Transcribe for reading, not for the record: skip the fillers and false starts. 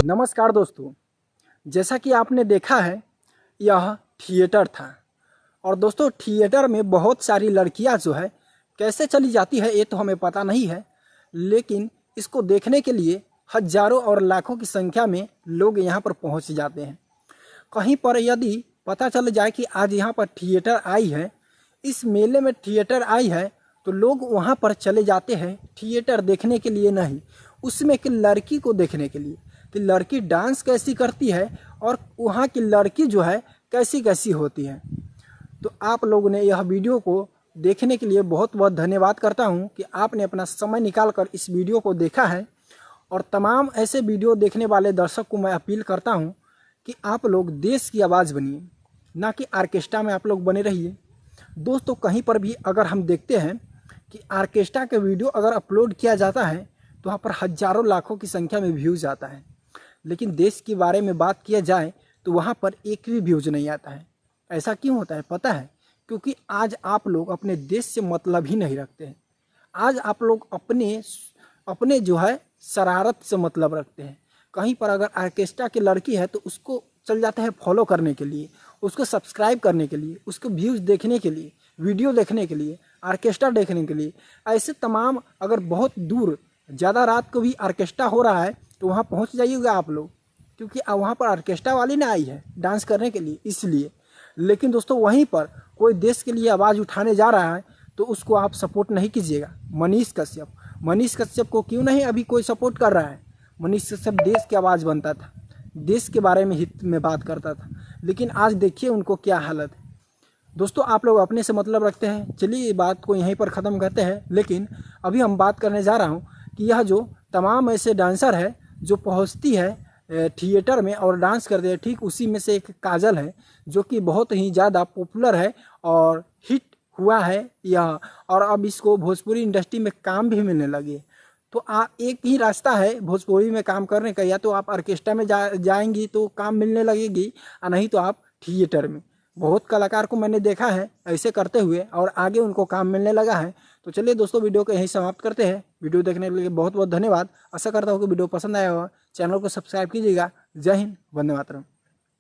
नमस्कार दोस्तों, जैसा कि आपने देखा है यह थिएटर था। और दोस्तों थिएटर में बहुत सारी लड़कियां जो है कैसे चली जाती है ये तो हमें पता नहीं है, लेकिन इसको देखने के लिए हजारों और लाखों की संख्या में लोग यहाँ पर पहुँच जाते हैं। कहीं पर यदि पता चल जाए कि आज यहाँ पर थिएटर आई है, इस मेले में थिएटर आई है, तो लोग वहाँ पर चले जाते हैं थिएटर देखने के लिए नहीं, उसमें एक लड़की को देखने के लिए कि लड़की डांस कैसी करती है और वहाँ की लड़की जो है कैसी कैसी होती है। तो आप लोगों ने यह वीडियो को देखने के लिए बहुत बहुत धन्यवाद करता हूँ कि आपने अपना समय निकाल कर इस वीडियो को देखा है। और तमाम ऐसे वीडियो देखने वाले दर्शक को मैं अपील करता हूँ कि आप लोग देश की आवाज़ बनिए, ना कि आर्केस्ट्रा में आप लोग बने रहिए। दोस्तों कहीं पर भी अगर हम देखते हैं कि आर्केस्ट्रा के वीडियो अगर अपलोड किया जाता है तो वहाँ पर हजारों लाखों की संख्या में व्यूज़ आता है, लेकिन देश के बारे में बात किया जाए तो वहाँ पर एक भी व्यूज़ नहीं आता है। ऐसा क्यों होता है पता है? क्योंकि आज आप लोग अपने देश से मतलब ही नहीं रखते हैं। आज आप लोग अपने जो है शरारत से मतलब रखते हैं। कहीं पर अगर आर्केस्ट्रा की लड़की है तो उसको चल जाता है फॉलो करने के लिए, उसको सब्सक्राइब करने के लिए, उसको व्यूज़ देखने के लिए, वीडियो देखने के लिए, आर्केस्ट्रा देखने के लिए। ऐसे तमाम अगर बहुत दूर ज़्यादा रात को भी आर्केस्ट्रा हो रहा है तो वहाँ पहुँच जाइएगा आप लोग, क्योंकि वहाँ पर आर्केस्ट्रा वाली ना आई है डांस करने के लिए इसलिए। लेकिन दोस्तों वहीं पर कोई देश के लिए आवाज़ उठाने जा रहा है तो उसको आप सपोर्ट नहीं कीजिएगा। मनीष कश्यप को क्यों नहीं अभी कोई सपोर्ट कर रहा है? मनीष कश्यप देश की आवाज़ बनता था, देश के बारे में हित में बात करता था, लेकिन आज देखिए उनको क्या हालत है। दोस्तों आप लोग अपने से मतलब रखते हैं। चलिए ये बात को यहीं पर ख़त्म करते हैं, लेकिन अभी हम बात करने जा रहा हूँ कि यह जो तमाम ऐसे डांसर है जो पहुँचती है थिएटर में और डांस करते हैं, ठीक उसी में से एक काजल है जो कि बहुत ही ज़्यादा पॉपुलर है और हिट हुआ है यह, और अब इसको भोजपुरी इंडस्ट्री में काम भी मिलने लगे। तो एक ही रास्ता है भोजपुरी में काम करने का, या तो आप ऑर्केस्ट्रा में जाएंगी तो काम मिलने लगेगी, और नहीं तो आप थिएटर में। बहुत कलाकार को मैंने देखा है ऐसे करते हुए और आगे उनको काम मिलने लगा है। तो चलिए दोस्तों वीडियो को यहीं समाप्त करते हैं। वीडियो देखने के लिए बहुत बहुत धन्यवाद। आशा करता हूँ कि वीडियो पसंद आया होगा। चैनल को सब्सक्राइब कीजिएगा। जय हिंद, वंदे मातरम।